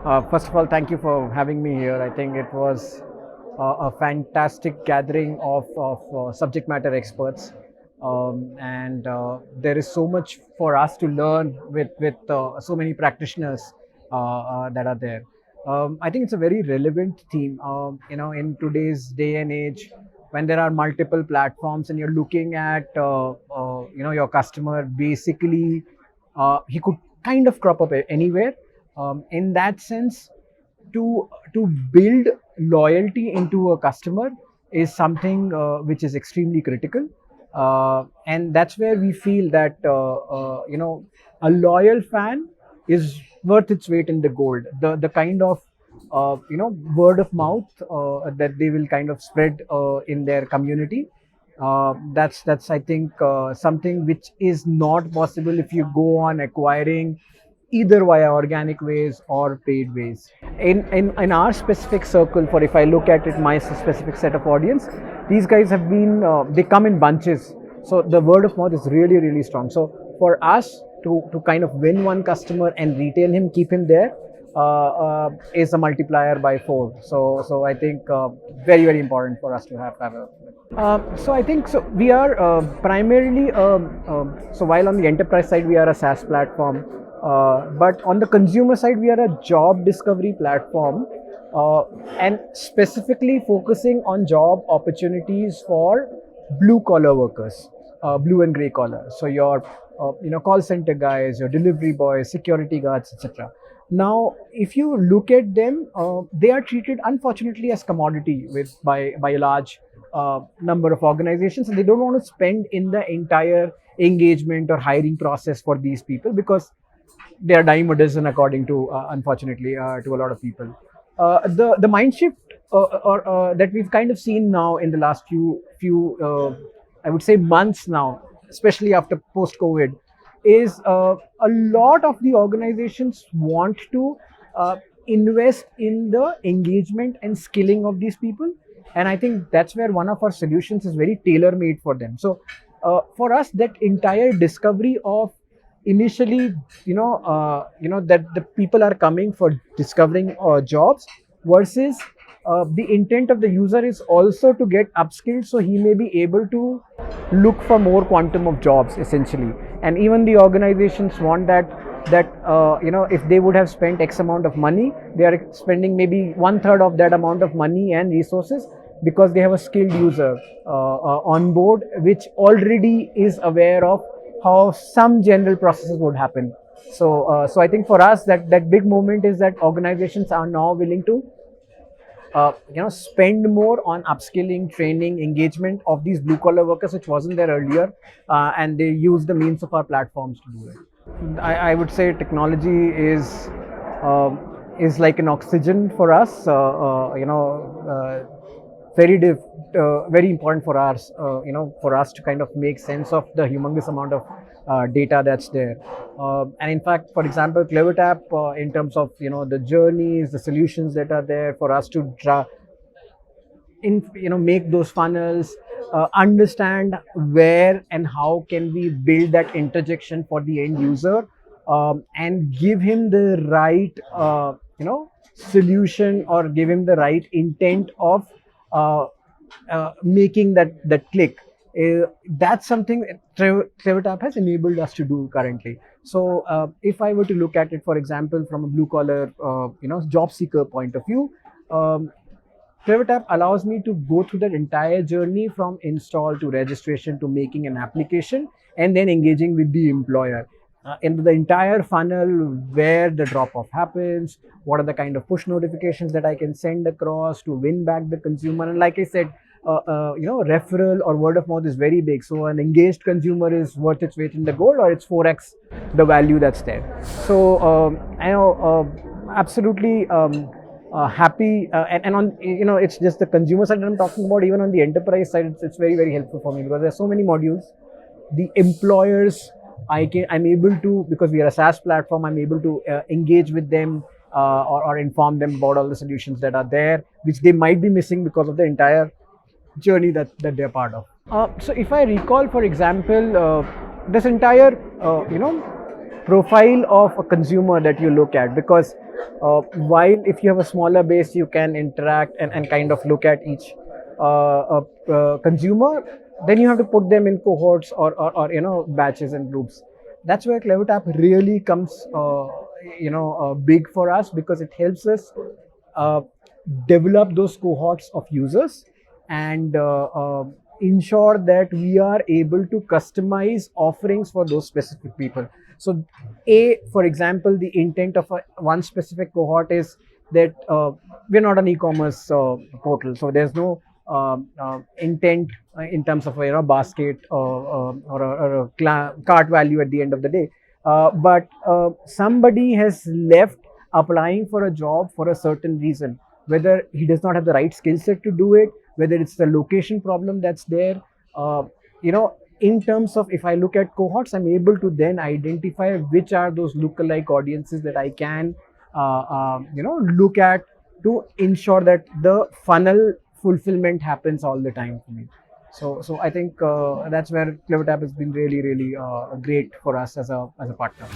First of all, thank you for having me here. I think it was a fantastic gathering of subject matter experts, and there is so much for us to learn with so many practitioners that are there. I think it's a very relevant theme. In today's day and age, when there are multiple platforms and you're looking at your customer, basically he could kind of crop up anywhere. In that sense, to build loyalty into a customer is something which is extremely critical, and that's where we feel that a loyal fan is worth its weight in the gold. The kind of word of mouth that they will kind of spread in their community, that's I think something which is not possible if you go on acquiring either via organic ways or paid ways. In our specific circle, for if I look at it, my specific set of audience, these guys have been they come in bunches, so the word of mouth is really strong. So for us to kind of win one customer and retain him, keep him there, is a multiplier by 4. So I think very important for us to have a so I think so. We are primarily so while on the enterprise side we are a SaaS platform, but on the consumer side we are a job discovery platform, and specifically focusing on job opportunities for blue collar workers, blue and gray collar. So your call center guys, your delivery boys, security guards, etc. Now, if you look at them, they are treated unfortunately as commodity by a large number of organizations, and they don't want to spend in the entire engagement or hiring process for these people because they are dime a dozen, according to unfortunately to a lot of people. The mind shift or that we've kind of seen now in the last few I would say months now, especially after post COVID, is a lot of the organizations want to invest in the engagement and skilling of these people, and I think that's where one of our solutions is very tailor made for them. So for us, that entire discovery of initially that the people are coming for discovering jobs versus the intent of the user is also to get upskilled, so he may be able to look for more quantum of jobs essentially. And even the organizations want that if they would have spent X amount of money, they are spending maybe 1/3 of that amount of money and resources because they have a skilled user on board, which already is aware of how some general processes would happen. So I think for us that big moment is that organizations are now willing to spend more on upskilling, training, engagement of these blue collar workers, which wasn't there earlier, and they use the means of our platforms to do it. I would say technology is like an oxygen for us. Very important for us, for us to kind of make sense of the humongous amount of data that's there. And in fact, for example, CleverTap, in terms of the journeys, the solutions that are there for us to make those funnels, understand where and how can we build that interjection for the end user, and give him the right solution, or give him the right intent of making that click. That's something CleverTap has enabled us to do currently. So if I were to look at it, for example, from a blue collar job seeker point of view, CleverTap allows me to go through that entire journey from install to registration to making an application and then engaging with the employer. In the entire funnel, where the drop-off happens, what are the kind of push notifications that I can send across to win back the consumer. And like I said, referral or word of mouth is very big. So an engaged consumer is worth its weight in the gold, or it's 4x the value that's there. So I know absolutely happy, and on it's just the consumer side that I'm talking about. Even on the enterprise side, it's very helpful for me because there's so many modules. The employers, I'm able to, because we are a SaaS platform, I'm able to engage with them or inform them about all the solutions that are there, which they might be missing because of the entire journey that they're part of. So if I recall, for example, this entire profile of a consumer that you look at, because While if you have a smaller base, you can interact and kind of look at each consumer. Then you have to put them in cohorts or batches and groups. That's where CleverTap really comes big for us, because it helps us uh, develop those cohorts of users and ensure that we are able to customize offerings for those specific people. So, for example, the intent of one specific cohort is that we're not an e-commerce portal, so there's no intent in terms of basket or a cart value at the end of the day. But somebody has left applying for a job for a certain reason, whether he does not have the right skill set to do it, whether it's the location problem that's there. uh, in terms of, if I look at cohorts, I'm able to then identify which are those lookalike audiences that I can look at to ensure that the funnel fulfillment happens all the time for me. So I think that's where CleverTap has been really, really great for us as a partner.